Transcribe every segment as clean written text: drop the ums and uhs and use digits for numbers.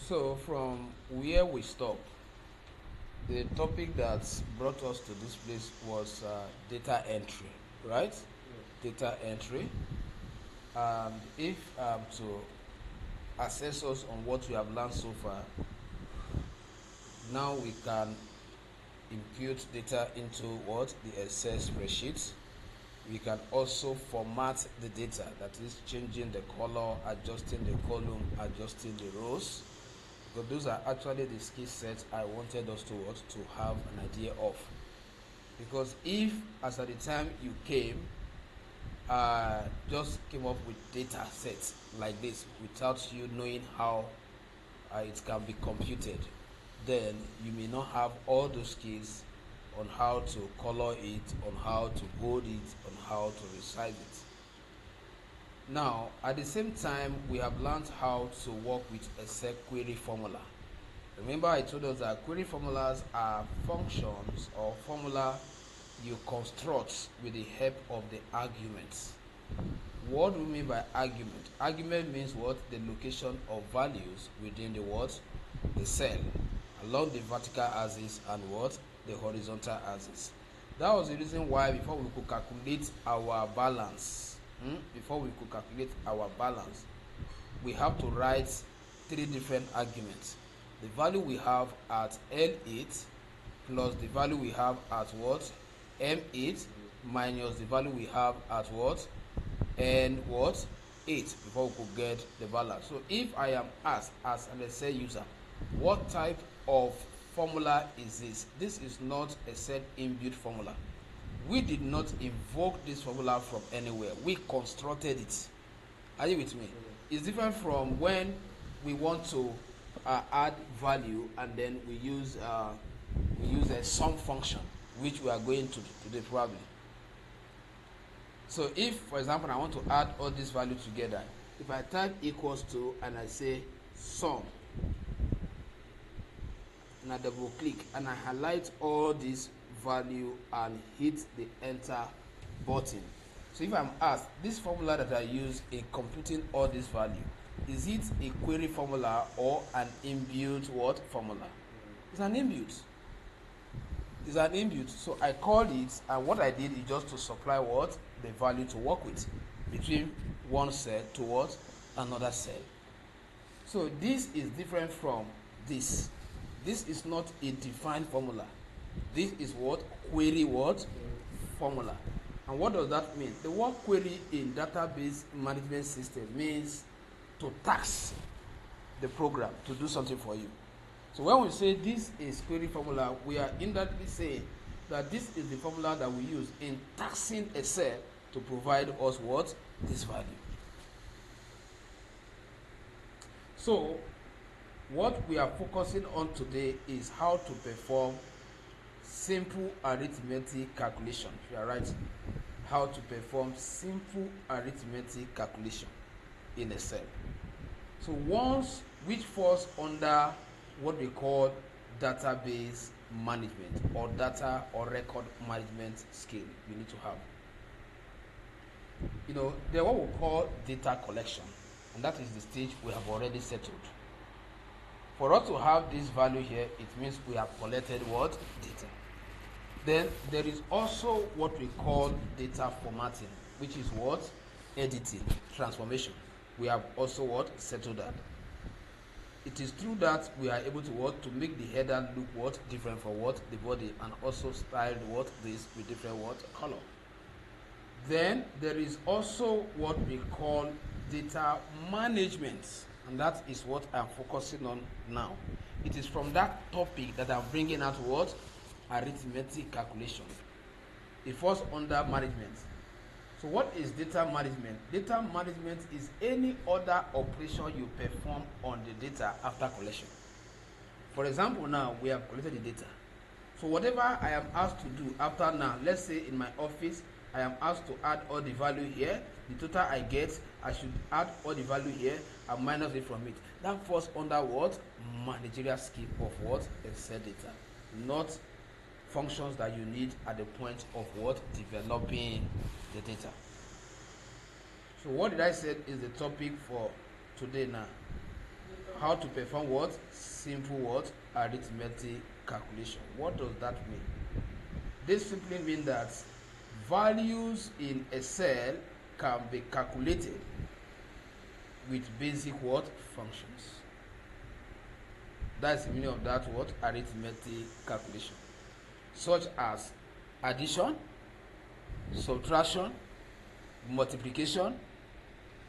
So from where we stop, the topic that brought us to this place was data entry, right? Data entry. And if to assess us on what we have learned so far, now we can impute data into what? The Excel spreadsheet. We can also format the data, that is changing the color, adjusting the column, adjusting the rows. But those are actually the skill sets I wanted us to have an idea of. Because if, as at the time you came, just came up with data sets like this without you knowing how it can be computed, then you may not have all those skills on how to color it, on how to bold it, on how to resize it. Now, at the same time, we have learned how to work with Excel query formula. Remember, I told us that query formulas are functions or formula you construct with the help of the arguments. What do we mean by argument? Argument means what? The location of values within the what? The cell, along the vertical axis and what? The horizontal axis. That was the reason why before we could calculate our balance, we have to write three different arguments. The value we have at L8 plus the value we have at what? M8 minus the value we have at what? N what? 8 before we could get the balance. So if I am asked as an Excel user, what type of formula is this? This is not a set inbuilt formula. We did not invoke this formula from anywhere. We constructed it. Are you with me? It's different from when we want to add value and then we use a sum function, which we are going to today probably. So if, for example, I want to add all these values together, if I type equals to and I say sum, and I double click and I highlight all these value and hit the enter button. So if I'm asked, this formula that I use in computing all this value, is it a query formula or an inbuilt what formula? It's an inbuilt. It's an inbuilt. So I called it, and what I did is just to supply what? The value to work with between one cell to what? Another cell. So this is different from this. This is not a defined formula. This is what? Query what? Formula. And what does that mean? The word query in database management system means to task the program to do something for you. So when we say this is query formula, we are indirectly saying that this is the formula that we use in taxing a cell to provide us what? This value. So what we are focusing on today is how to perform simple arithmetic calculation. You are right. How to perform simple arithmetic calculation in a cell. So once which falls under what we call database management or data or record management skill you need to have. There's what we call data collection, and that is the stage we have already settled. For us to have this value here, it means we have collected what? Data. Then there is also what we call data formatting, which is what? Editing, transformation. We have also what? Settled that. It is through that we are able to what? To make the header look what? Different from what? The body, and also style what? This with different what? Color. Then there is also what we call data management, and that is what I'm focusing on now. It is from that topic that I'm bringing out what? Arithmetic calculation. It falls under management. So what is data management? Data management is any other operation you perform on the data after collection. For example, now we have collected the data. So whatever I am asked to do after now, let's say in my office, I am asked to add all the value here. The total I get, I should add all the value here and minus it from it. That falls under what? Managerial skill of what? Excel data. Not functions that you need at the point of what? Developing the data. So what did I say is the topic for today now? how to perform what? Simple what? Arithmetic calculation. What does that mean? This simply means that values in a cell can be calculated with basic what? Functions. That's the meaning of that what? Arithmetic calculation. Such as addition, subtraction, multiplication,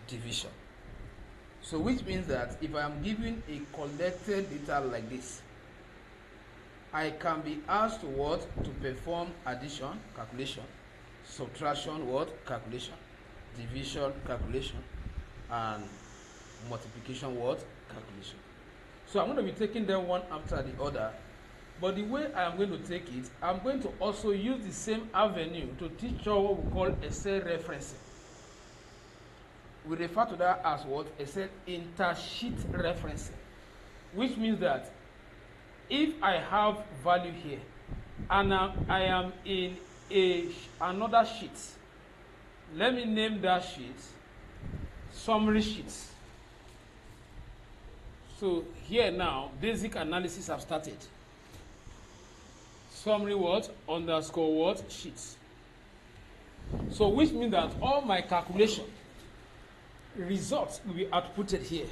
division. So which means that if I am given a collected data like this, I can be asked to what? To perform addition, calculation, subtraction, what? Calculation, division, calculation, and multiplication, what? Calculation. So I'm going to be taking them one after the other. But the way I am going to take it, I'm going to also use the same avenue to teach you what we call Excel referencing. We refer to that as what? Excel intersheet referencing. Which means that if I have value here and I am in another sheet, let me name that sheet summary sheets. So here now, basic analysis have started. Summary what? Underscore what? Sheets. So which means that all my calculation results will be outputted here.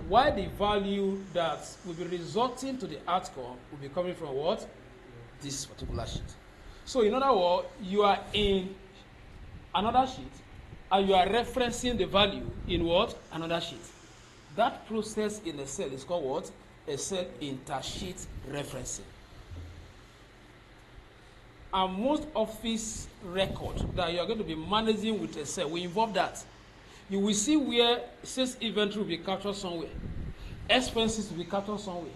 Why the value that will be resulting to the outcome will be coming from what? This particular sheet. So in other words, you are in another sheet and you are referencing the value in what? Another sheet. That process in Excel is called what? Excel intersheet referencing. And most office records that you are going to be managing with Excel will involve that. You will see where sales inventory will be captured somewhere, expenses will be captured somewhere,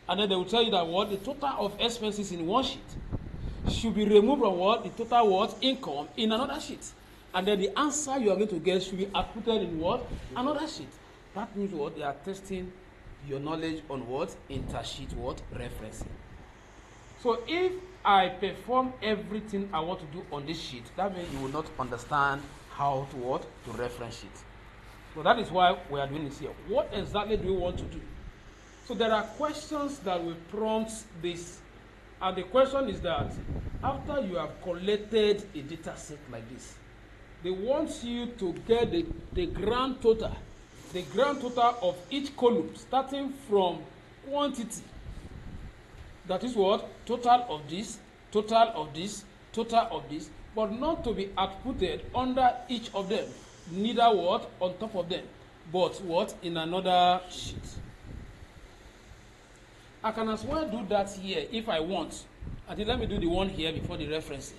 and then they will tell you that what? The total of expenses in one sheet should be removed from what? The total what? Income in another sheet. And then the answer you are going to get should be outputted in what? Another sheet. That means what? They are testing your knowledge on what? Intersheet what? Referencing. So if I perform everything I want to do on this sheet, that means you will not understand how to what? To reference sheet. So that is why we are doing this here. What exactly do we want to do? So there are questions that will prompt this. And the question is that after you have collected a data set like this, they want you to get the grand total of each column, starting from quantity. That is what? Total of this, total of this, total of this, but not to be outputted under each of them. Neither what? On top of them, but what? In another sheet. I can as well do that here if I want. I think let me do the one here before the referencing.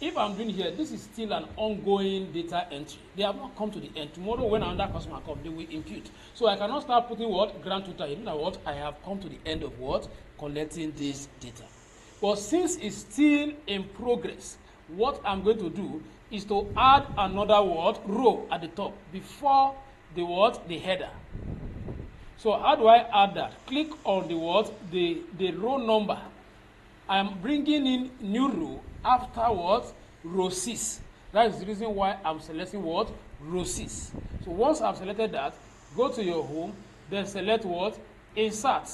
If I'm doing here, this is still an ongoing data entry. They have not come to the end. Tomorrow when another customer comes, they will impute. So I cannot start putting what? Grand total. You know what? I have come to the end of what? Collecting this data. But since it's still in progress, what I'm going to do is to add another word, row at the top, before the word, the header. So how do I add that? Click on the word, the row number. I am bringing in new row after what? Row 6. That is the reason why I'm selecting what? Row 6. So once I've selected that, go to your home, then select what? Insert.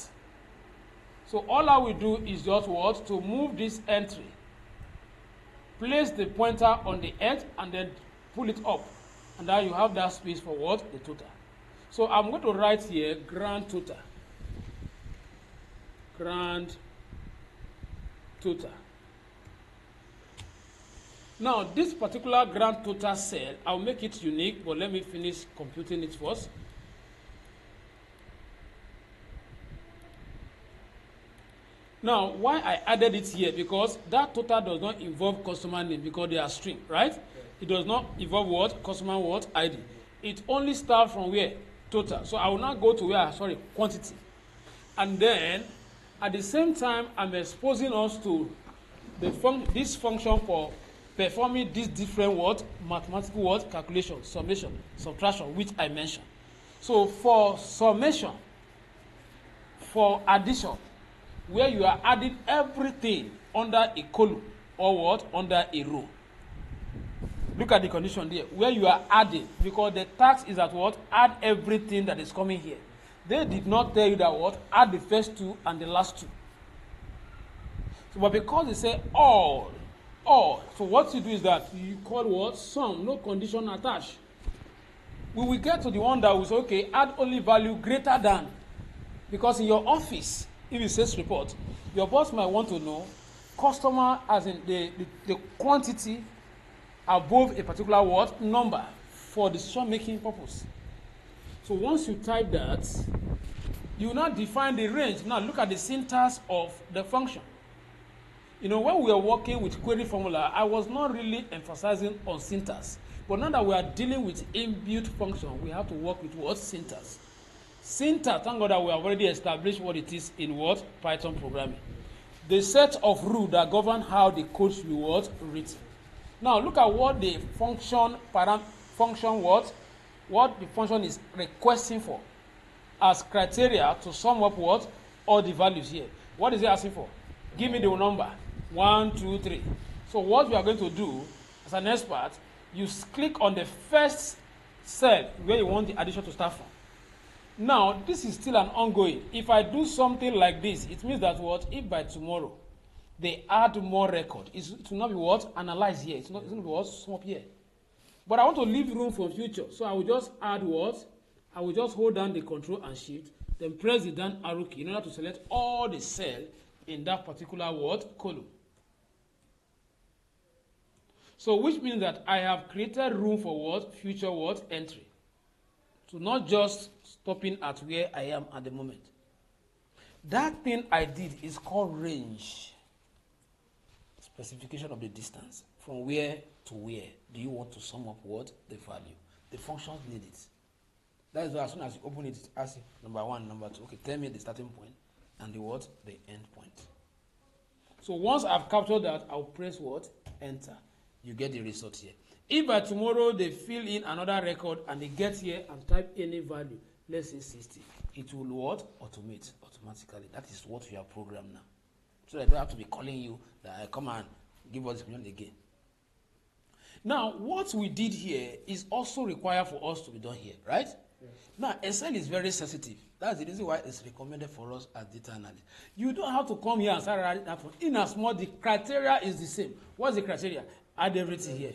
So all I will do is just what? To move this entry. Place the pointer on the edge and then pull it up. And now you have that space for what? The total. So I'm going to write here grand total. Grand total. Now this particular grand total cell, I'll make it unique, but let me finish computing it first. Now, why I added it here? Because that total does not involve customer name because they are string, right? It does not involve what? Customer what? ID. It only starts from where? Total. So I will now go to where? Sorry, quantity. And then, at the same time, I'm exposing us to this function for performing these different what? Mathematical what? Calculation, summation, subtraction, which I mentioned. So for summation, for addition, where you are adding everything under a column or what? Under a row. Look at the condition there, where you are adding, because the task is at what? Add everything that is coming here. They did not tell you that what? Add the first two and the last two. So, but because they say all, so what you do is that you call what? Sum, no condition attached. We will get to the one that will say, okay, add only value greater than. Because in your office, if it says report, your boss might want to know customer as in the quantity above a particular what? Number for decision making purpose. So once you type that, you will now define the range. Now look at the syntax of the function. You know, when we were working with query formula, I was not really emphasizing on syntax. But now that we are dealing with inbuilt function, we have to work with what? Syntax. Syntax, thank God that we have already established what it is in what? Python programming. The set of rules that govern how the code should be what? Written. Now look at what the function what the function is requesting for as criteria to sum up what? All the values here. What is it asking for? Give me the number. 1, 2, 3. So what we are going to do as an expert, you click on the first cell where you want the addition to start from. Now, this is still an ongoing. If I do something like this, it means that what? If by tomorrow they add more record, it will not be what? Analyze here. It's going to be what? Sum up here. But I want to leave room for future. So I will just add what? I will just hold down the control and shift, then press the down arrow key in order to select all the cells in that particular word column. So which means that I have created room for what? Future what? Entry. So not just stopping at where I am at the moment. That thing I did is called range. Specification of the distance. From where to where do you want to sum up what? The value. The functions need it. That is why as soon as you open it, ask you, number 1, number 2. Okay, tell me the starting point and the what? The end point. So once I've captured that, I'll press what? Enter. You get the result here. If by tomorrow they fill in another record and they get here and type any value, let's say 60, it will what? Automate automatically. That is what we have programmed now. So I don't have to be calling you that I come and give us the million again. Now, what we did here is also required for us to be done here, right? Yes. Now, Excel is very sensitive. That's the reason why it's recommended for us as data analysts. You don't have to come here and start writing that one. In as much the criteria is the same. What's the criteria? Add everything here.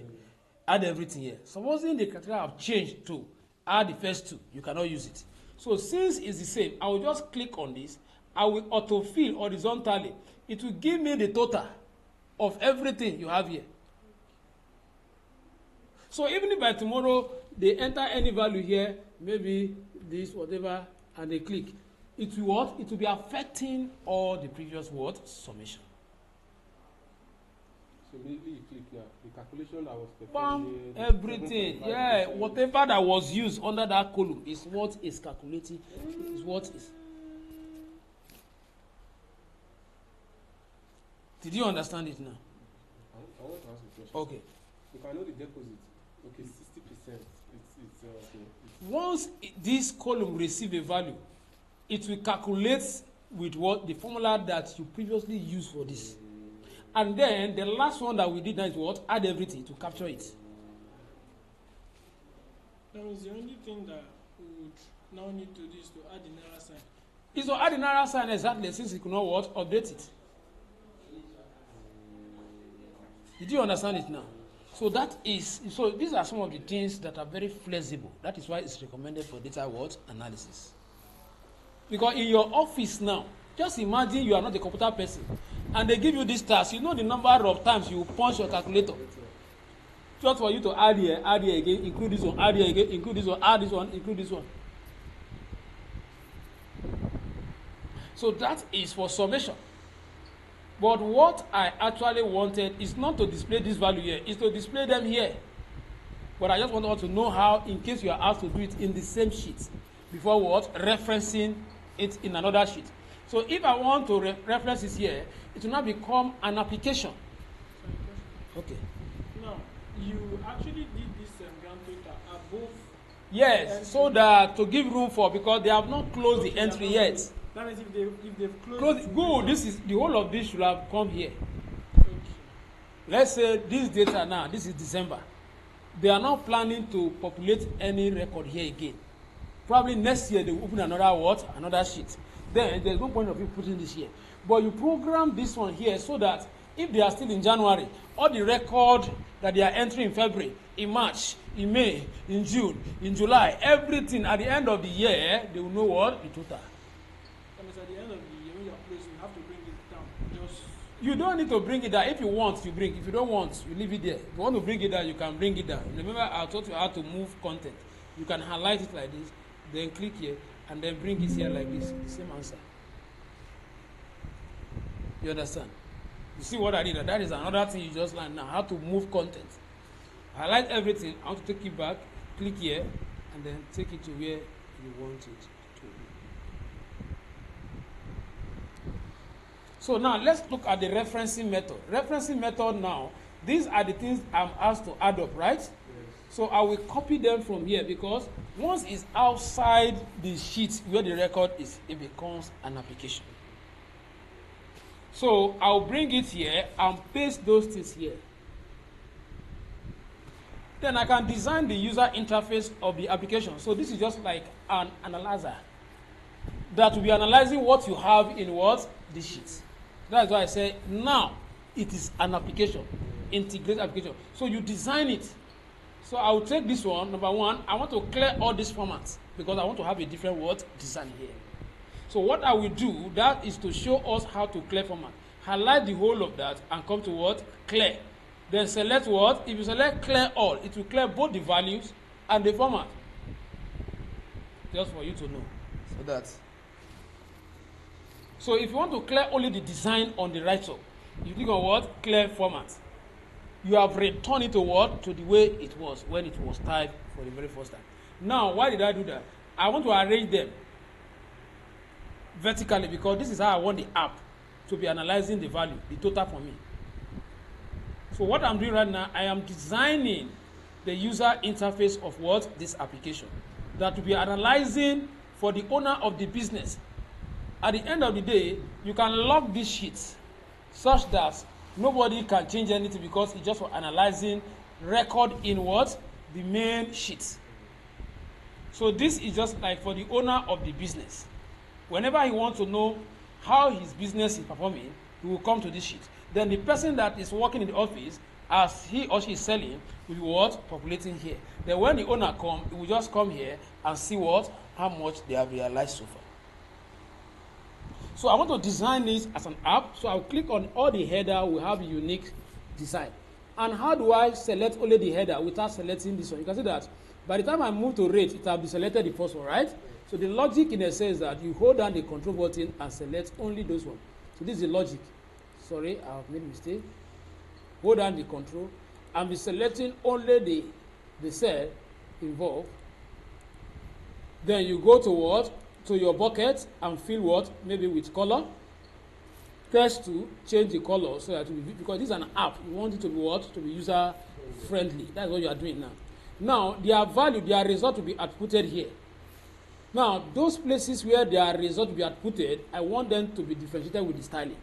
Add everything here. Supposing the criteria have changed to add the first two, you cannot use it. So since it's the same, I will just click on this. I will autofill horizontally. It will give me the total of everything you have here. So even if by tomorrow they enter any value here, maybe this, whatever, and they click, it will what? It will be affecting all the previous word summation. So immediately you click now. The calculation that was performed here, everything, yeah, whatever that was used under that column is what is calculating, is what is. Did you understand it now? I want to ask a question. Okay. If I know the deposit, okay, 60%, okay. Once this column receives a value, it will calculate with what the formula that you previously used for this. And then the last one that we did now is what? Add everything to capture it. That was the only thing that we would now need to do is to add the naira sign. It's to add the naira sign exactly, since you could not what? Update it. Did you understand it now? So so these are some of the things that are very flexible. That is why it's recommended for data what? Analysis. Because in your office now, just imagine you are not a computer person and they give you this task. You know the number of times you punch your calculator. Just for you to add here again, include this one, add here again, include this one, add this one, include this one. So that is for summation. But what I actually wanted is not to display this value here, is to display them here. But I just want to know how, in case you are asked to do it in the same sheet, before what? Referencing it in another sheet. So if I want to reference this here, it will now become an application. Okay. Now, you actually did this grand total above. Yes, so that to give room for, because they have not closed the entry yet. That means if they've closed good, this is the whole of this should have come here. Okay. Let's say this data now, this is December. They are not planning to populate any record here again. Probably next year they will open another what? Another sheet. Then there's no point of you putting this here. But you program this one here so that if they are still in January, all the record that they are entering in February, in March, in May, in June, in July, everything at the end of the year, they will know what? The total. That means at the end of the year, when you are placing, you have to bring it down. Just You don't need to bring it down. If you want, you bring. If you don't want, you leave it there. If you want to bring it down, you can bring it down. Remember, I taught you how to move content. You can highlight it like this, then click here, and then bring it here like this. The same answer. You understand? You see what I did? That is another thing you just learned now, how to move content. Highlight everything. I want to take it back, click here, and then take it to where you want it to be. So now let's look at the referencing method. Referencing method now, these are the things I'm asked to add up, right? Yes. So I will copy them from here because once it's outside the sheet where the record is, it becomes an application. So I'll bring it here and paste those things here. Then I can design the user interface of the application. So this is just like an analyzer that will be analyzing what you have in what? The sheet. That's why I say now it is an application, integrated application. So you design it. So I will take this one, number one, I want to clear all these formats because I want to have a different word design here. So what I will do, that is to show us how to clear format. Highlight the whole of that and come to what? Clear. Then select what? If you select clear all, it will clear both the values and the format. Just for you to know. So that. So if you want to clear only the design on the right side, you click on what? Clear format. You have returned it to what? To the way it was when it was typed for the very first time. Now, why did I do that? I want to arrange them vertically because this is how I want the app to be analyzing the value, the total for me. So what I'm doing right now, I am designing the user interface of what? This application. That will be analyzing for the owner of the business. At the end of the day, you can lock these sheets such that nobody can change anything because it's just for analyzing record in what? The main sheet. So this is just like for the owner of the business. Whenever he wants to know how his business is performing, he will come to this sheet. Then the person that is working in the office, as he or she is selling, will be what? Populating here. Then when the owner comes, he will just come here and see what? How much they have realized so far. So I want to design this as an app. So I'll click on all the header will have a unique design. And how do I select only the header without selecting this one? You can see that by the time I move to rate, it will be selected the first one, right? So the logic in a sense is that you hold down the control button and select only those ones. So this is the logic. Sorry, I've made a mistake. Hold down the control and be selecting only the cell involved. Then you go to what? To your bucket and fill what? Maybe with color. Press to change the color so that it will be, because this is an app. You want it to be what? To be user friendly. That's what you are doing now. Now, their value, their result will be outputted here. Now, those places where their result will be outputted, I want them to be differentiated with the styling.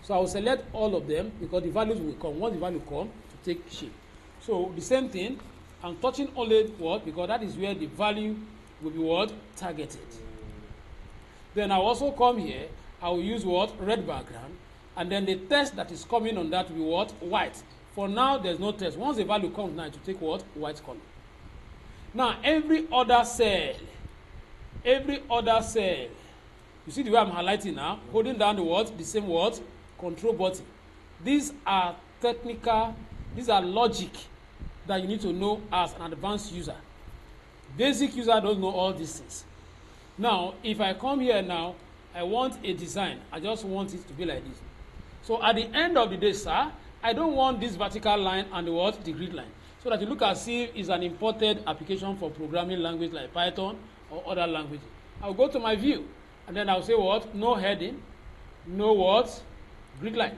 So I will select all of them because the values will come. Once the value come, to take shape. So the same thing, I'm touching only what? Because that is where the value will be what? Targeted. Then I will also come here, I will use what? Red background. And then the text that is coming on that will be what? White. For now, there's no text. Once the value comes now, to take what? White color. Now, every other cell, you see the way I'm highlighting now, holding down the what? The same what? Control button. These are technical, these are logic that you need to know as an advanced user. Basic user don't know all these things. Now, if I come here now, I want a design. I just want it to be like this. So at the end of the day, sir, I don't want this vertical line and the what? The grid line. So that you look as if it's an imported application for programming language like Python or other languages. I'll go to my view and then I'll say what? No heading, no what? Grid line.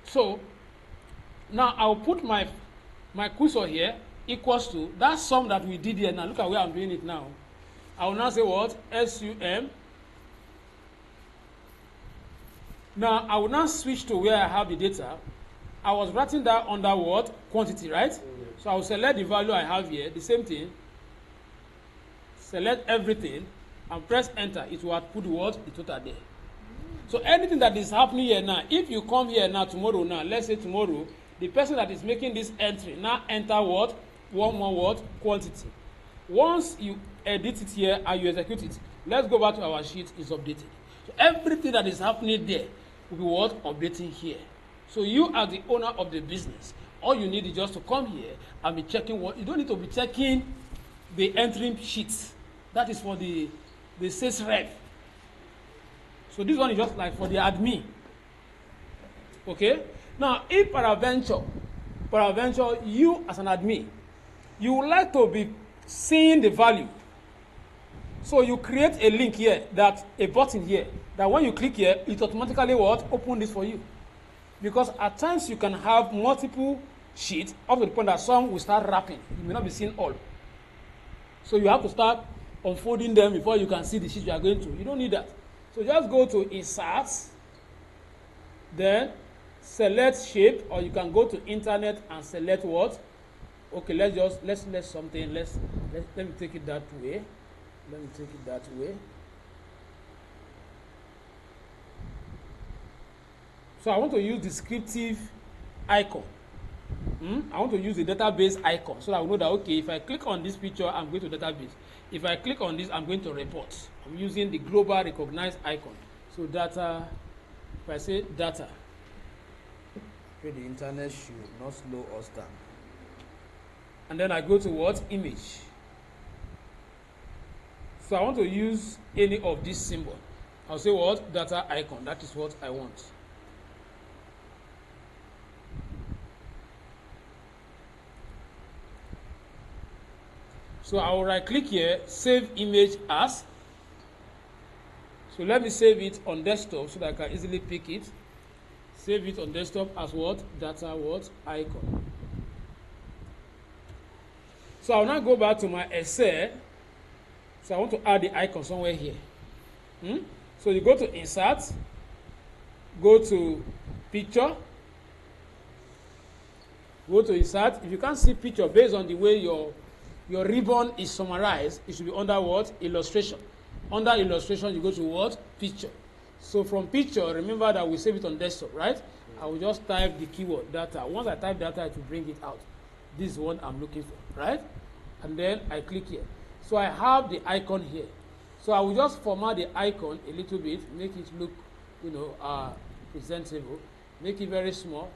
So now I'll put my cursor here equals to that sum that we did here. Now look at where I'm doing it now. I will now say what? SUM. Now I will now switch to where I have the data. I was writing that under what? Quantity, right? So I will select the value I have here, the same thing. Select everything and press enter. It will output what? The total there. So anything that is happening here now, if you come here now, tomorrow now, let's say tomorrow, the person that is making this entry now enter what? One more what? Quantity. Once you edit it here and you execute it, let's go back to our sheet, it's updated. So everything that is happening there will be what? Updating here. So you are the owner of the business. All you need is just to come here and be checking what, you don't need to be checking the entry sheets. That is for the sales rep. So this one is just like for the admin. Okay? Now, if peradventure, you as an admin, you would like to be seeing the value. So you create a link here, that a button here, that when you click here, it automatically what? Open this for you. Because at times you can have multiple sheets up to the point that some will start wrapping. You may not be seeing all. So you have to start unfolding them before you can see the sheet you are going to. You don't need that. So just go to Insert, then select Shape, or you can go to Internet and select what? Okay, let's something. Let me take it that way. Let me take it that way. So I want to use descriptive icon. I want to use the database icon so I will know that, okay, if I click on this picture, I'm going to database. If I click on this, I'm going to report. I'm using the global recognized icon. So data, if I say data, the internet should not slow us down. And then I go to what? Image. So I want to use any of this symbol. I'll say what? Data icon. That is what I want. So I will right click here, save image as. So let me save it on desktop so that I can easily pick it. Save it on desktop as what? Data what? Icon. So I'll now go back to my Excel. So I want to add the icon somewhere here. So you go to Insert, go to Picture, go to Insert. If you can't see picture based on the way your ribbon is summarized, it should be under what? Illustration. Under illustration, you go to what? Picture. So from picture, remember that we save it on desktop, right? I will just type the keyword data. Once I type data, it will bring it out. This is what I'm looking for, right? And then I click here. So I have the icon here. So I will just format the icon a little bit, make it look, presentable, make it very small.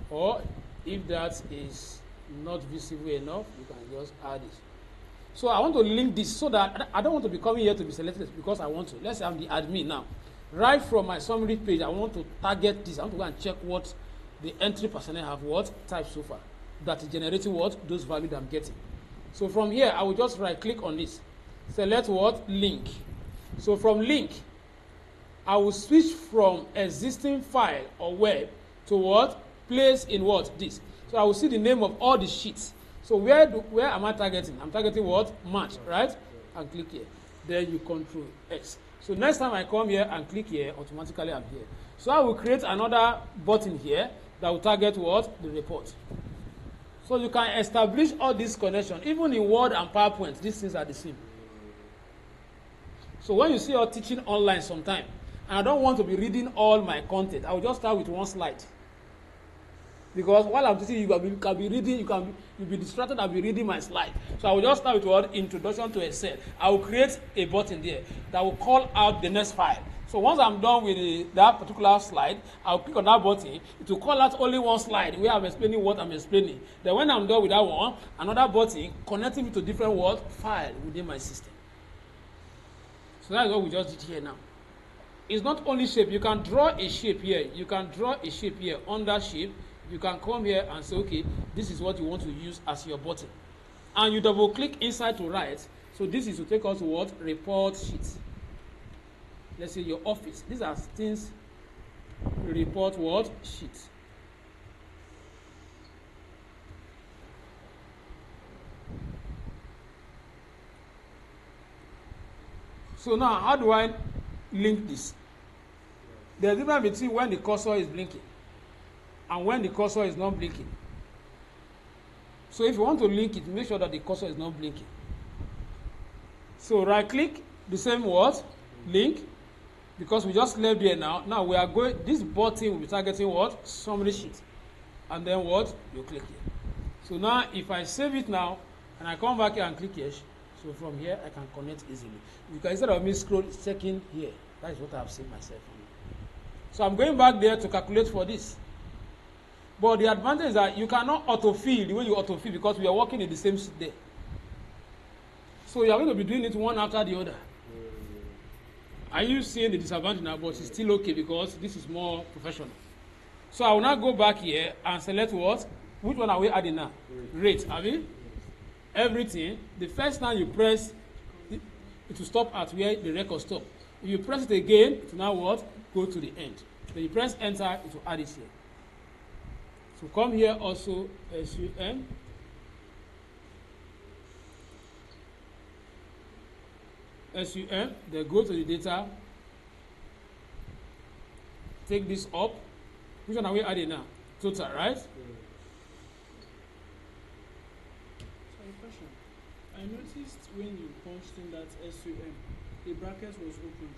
Or if that is not visible enough, you can just add it. So I want to link this so that I don't want to be coming here to be selected because I want to. Let's say I'm the admin now. Right from my summary page, I want to target this. I want to go and check what the entry personnel have what type so far. That is generating what? Those values I'm getting. So from here, I will just right click on this. Select what? Link. So from link, I will switch from existing file or web to what? Place in what? This. So I will see the name of all the sheets. So where am I targeting? I'm targeting what? Match, right? And click here. Then you Control X. So next time I come here and click here, automatically I'm here. So I will create another button here that will target what? The report. So you can establish all these connections. Even in Word and PowerPoint, these things are the same. So when you see us teaching online sometime, and I don't want to be reading all my content, I will just start with one slide. Because while I'm teaching, you can be reading, you'll be distracted and be reading my slide. So I will just start with what? Introduction to Excel. I will create a button there that will call out the next file. So once I'm done with that particular slide, I'll click on that button. It will call out only one slide where I'm explaining what I'm explaining. Then when I'm done with that one, another button connecting me to different what? File within my system. So that's what we just did here now. It's not only shape. You can draw a shape here. You can draw a shape here under shape. You can come here and say, okay, this is what you want to use as your button. And you double click inside to write. So this is to take us to what? Report sheet. Let's say your office. These are things, report what? Sheet. So now, how do I link this? There's a difference between when the cursor is blinking. and when the cursor is not blinking. So if you want to link it, make sure that the cursor is not blinking. So right click, the same word, link, because we just left there now. Now we are going, this button will be targeting what? Summary sheet. And then what? You click here. So now if I save it now, and I come back here and click here, so from here I can connect easily. Because instead of me checking here, that is what I have saved myself on. So I'm going back there to calculate for this. But the advantage is that you cannot autofill the way you autofill because we are working in the same sheet there. So you are going to be doing it one after the other. Are you seeing the disadvantage now? But it's still okay because this is more professional. So I will now go back here and select what? Which one are we adding now? Rate. Have you? Everything. The first time you press, it will stop at where the record stop. If you press it again, it will now what? Go to the end. Then you press enter, it will add it here. So come here also, SUM. SUM, then go to the data. Take this up. Which one are we adding now? Total, right? Sorry, question. I noticed when you punched in that SUM, the bracket was opened.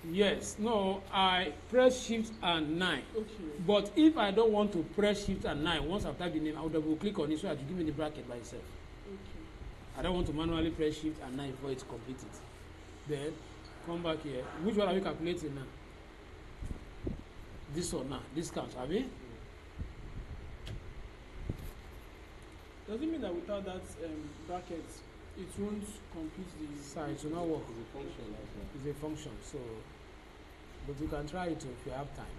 Yes. No, I press shift and 9. Okay. But if I don't want to press shift and 9, once I've typed the name, I will double click on it so that you give me the bracket by itself. Okay. I don't want to manually press shift and 9 before it's completed. Then come back here. Which one are we calculating now? This one now. This counts, have we? Does it mean that without that bracket, it won't complete the... Sorry, it will not work. It's a function as well. It's a function, so... But you can try it if you have time.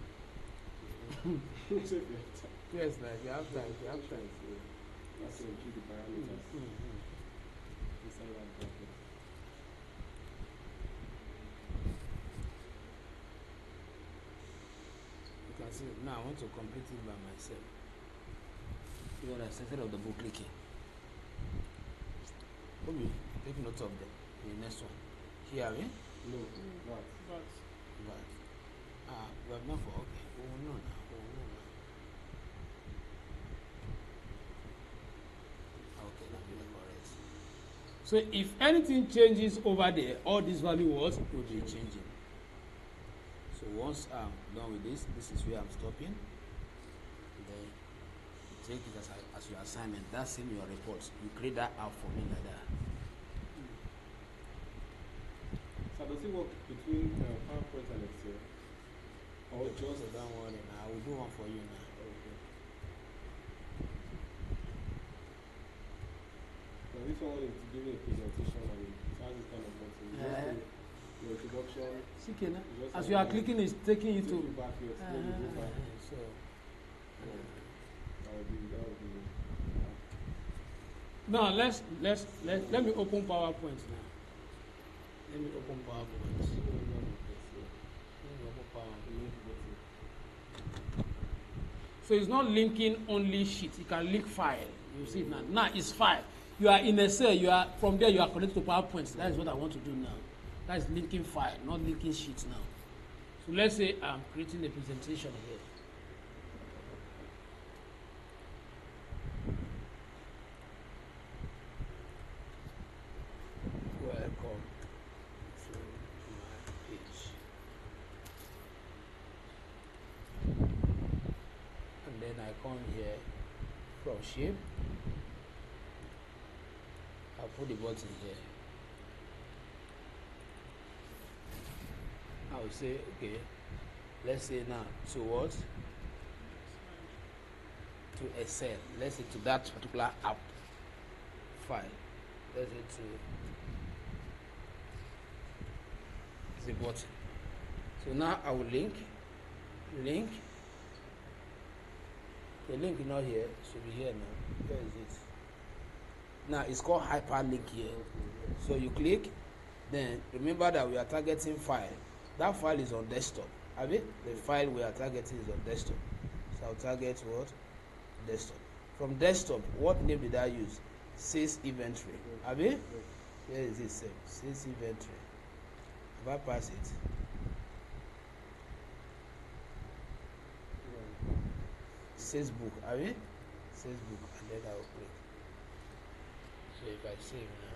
It's a function. Yes, like you have time. If you have time. That's to include the parameters inside that bracket. You can see it. Now I want to complete it by myself. You know, instead of double clicking. Okay, take note of the next one. Here, eh? No, that. But Right. We have not for okay. Oh no, no. Oh no, no. Okay, now we are correct. So if anything changes over there, all these value words will be changing. So once I'm done with this, this is where I'm stopping. Then you take it as your assignment. That's in your reports. You create that out for me like that. So does it work between PowerPoint and Excel? Or just Don't worry now. I will do one for you now. okay? Now if someone is giving a presentation and it has this kind of button, you just say your introduction. Okay, now. You just As have you are to clicking, it's taking you take to. you back here, then you go back. So. That would be. Now let me open PowerPoint now. Let me open PowerPoint. Let me open PowerPoint. So it's not linking only sheet. You can link file. You see it now. Now it's file. You are in Excel. You are from there. You are connected to PowerPoint. That is what I want to do now. That is linking file, not linking sheets now. So let's say I'm creating a presentation here. Welcome to my page. And then I come here from shape. I'll put the button here. I will say, okay, let's say now to what? To Excel. Let's say to that particular app file. Let's say to the button. So now I will link. The link is not here, it should be here now. Where is it? Now it's called hyperlink here. So you click, then remember that we are targeting file. That file is on desktop. Have it? The file we are targeting is on desktop. So I'll target what? Desktop. From desktop, what name did I use? Sales inventory. Have it? Here is it, sales inventory. If I pass it, says book, I mean, says book, and then I will click. So if I save now.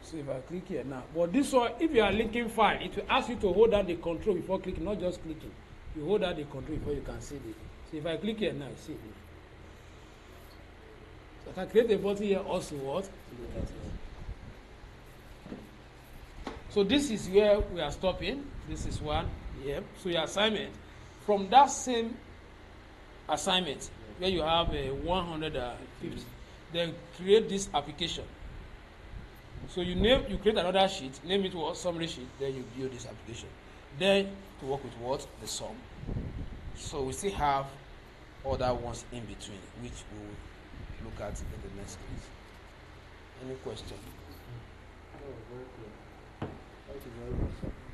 So if I click here now, but this one, if you are linking file, it will ask you to hold down the control before clicking, not just clicking. You hold down the control before you can see it. So if I click here now, see it. So I can create a button here also. What? Look at it. So this is where we are stopping. This is one. Yep. So your assignment, from that same assignment where you have a 150, then create this application. So you create another sheet, name it what summary sheet, then you build this application. Then to work with what? The sum. So we still have other ones in between, which we will look at in the next class. Any question? Oh, very clear. Thank you very much, sir.